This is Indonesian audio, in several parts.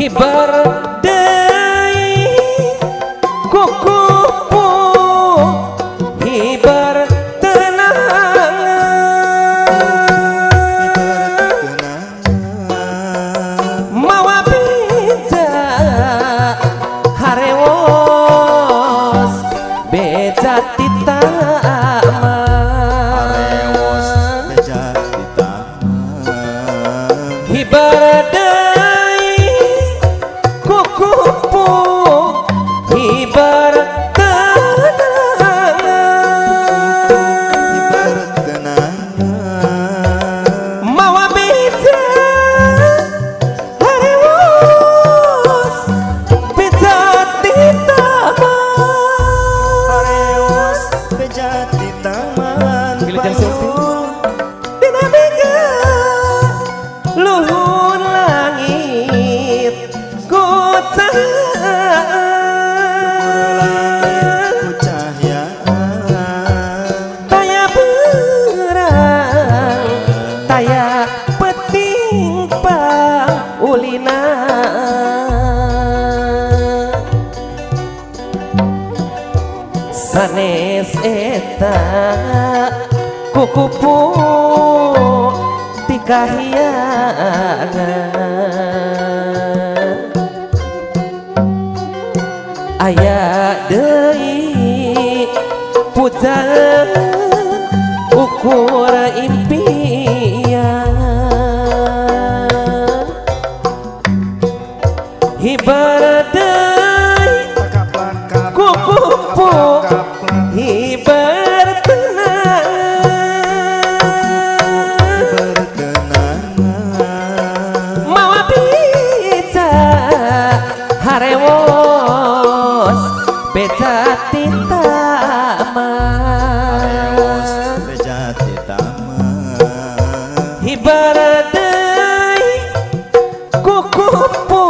hibar deui kukupu hibar mawa beja harewos beja hibar deui kukupu hibar mawa beja harewos beja titaman payung dina mega luhur langit ku cahaya taya berang taya peting ulina sanes eta kukupu tikahiyangan aya deui pujan ukur impian hibar deui kukupu hibar mawa beja harewos beja titaman hibar deui kukupu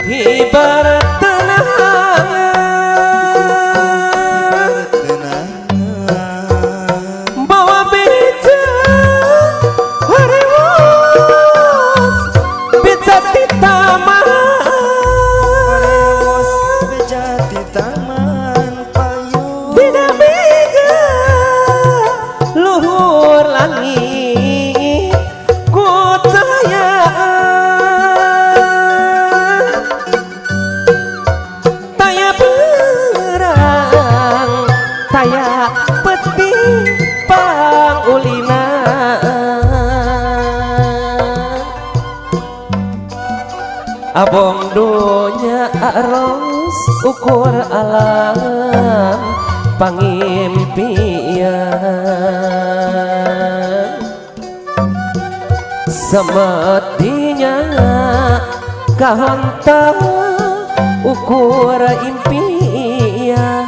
hibar bawa beja harewos beja titaman payung dina mega luhur langit ku cahaya taya berang taya peting ulina abong dunya aros ukur alam pangimpian semetinya kahonta ukur impian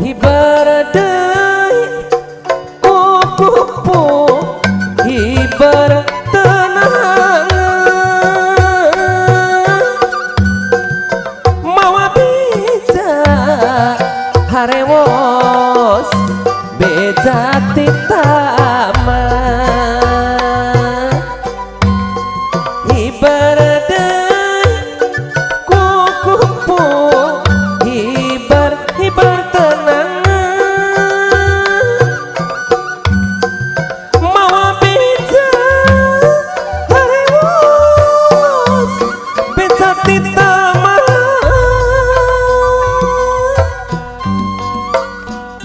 hibar deui kukupu hibar mawa beja harewos beja titaman hibar deui kukupu hibar tenang mawa beja harewos beja titaman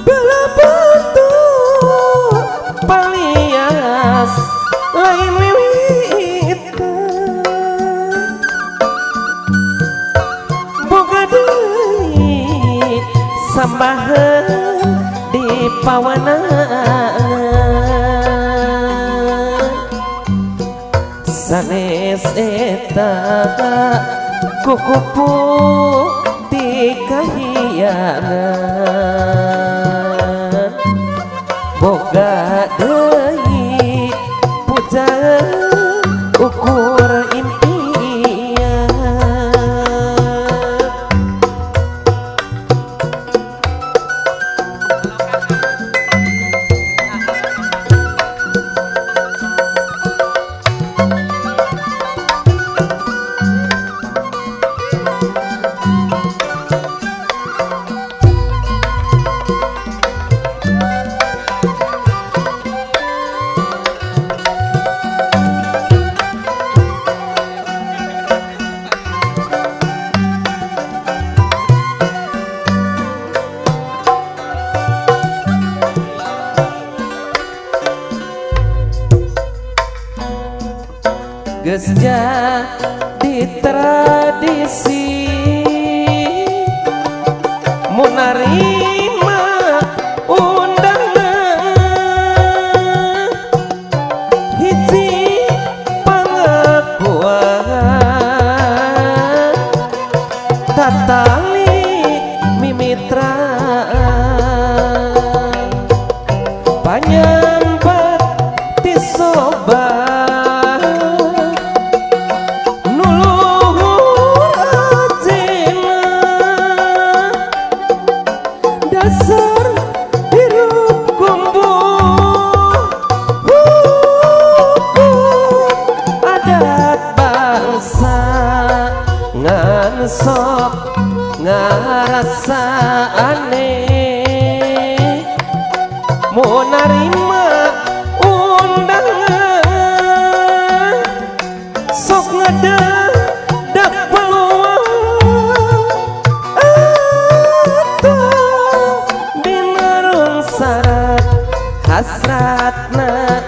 bala batu palias lain wiwitan boga deui sambahan di pawanangan sanes eta kukupu tikahiyangan boga deui pujan ukur impian geus jadi tradisi mun narima undangan hiji pangakuan tatali mimitraan panyambat tisobat nuluhur ajena dasar hirup kumbuh hukum adat bangsa ngan sok ngarasa aneh mau narima undangan sok ngedadak peluang atau dinarung syarat hasratna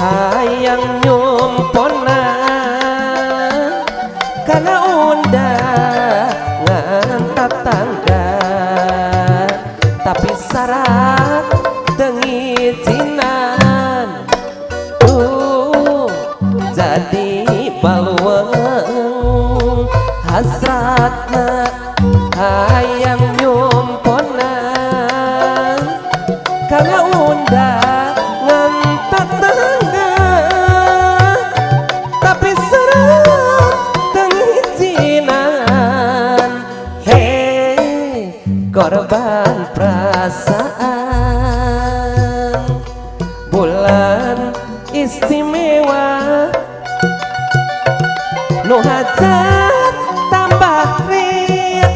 hayang nyumpona karena undangan tetangga tapi syarat tengizinan jadi balweng hasratna hayang nyumpona karena undangan tetangga tapi syarat tengizinan hei korban perasaan bulan istimewa nu hajat tambah ria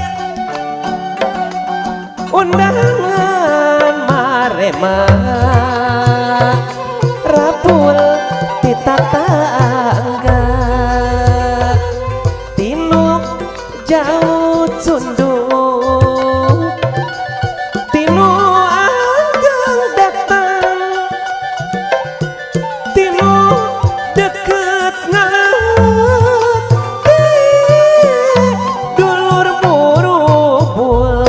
undangan marema rapul titatangga tinuk jauh cundung tinu anggang datang tinu deket ngat dulur burubul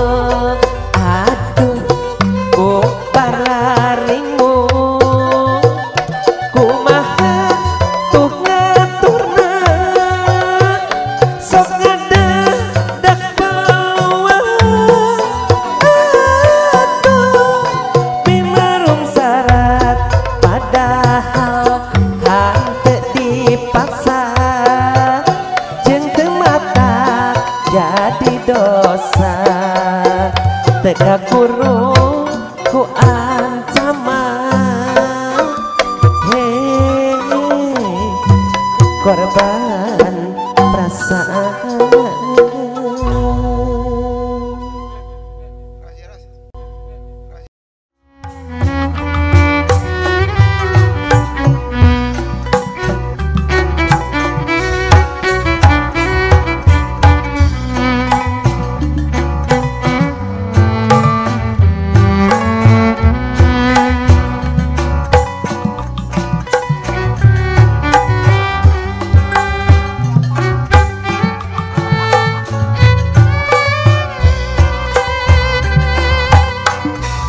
aduh ku pararingmu kumaha tuh ngaturna sok ngedadak peluang atuh pinarung syarat padahal hante dipaksa jeung teu mata jadi dosa teu kurung ku ancaman hei korban perasaan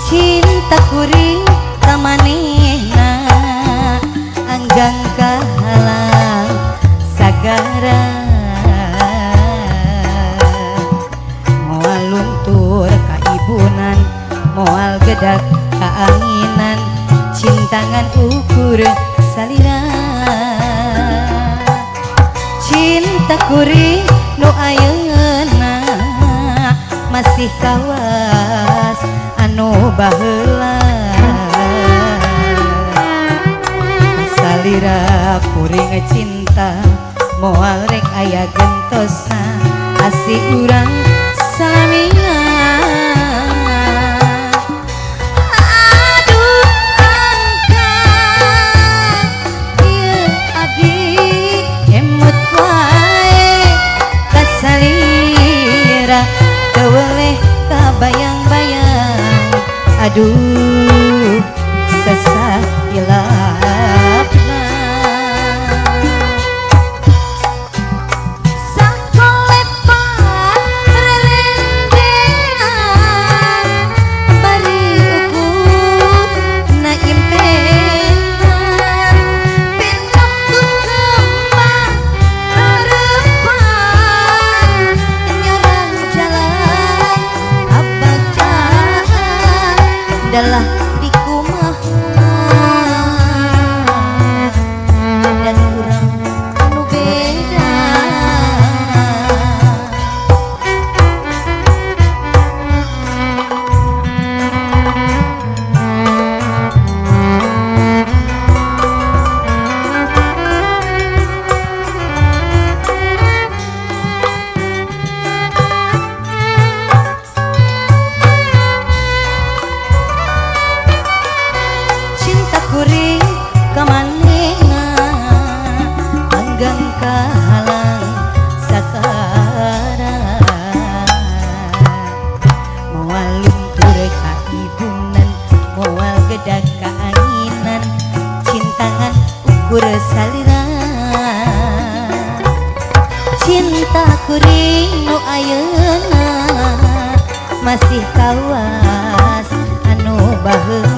cinta kuring tamanehna anggang kahalang sagara moal luntur kaibunan moal gedak kaanginan cintangan ukur salira cinta kuring nu ayeuna masih kawas anu baheula salira kuring cinta moal rek aya gentosna asih urang salamina aduh angkat ieu abdi emut wae kasalira teu weleh kabayang-bayang aduh sesah ilapna kuring nu ayeuna masih kawas anu baheula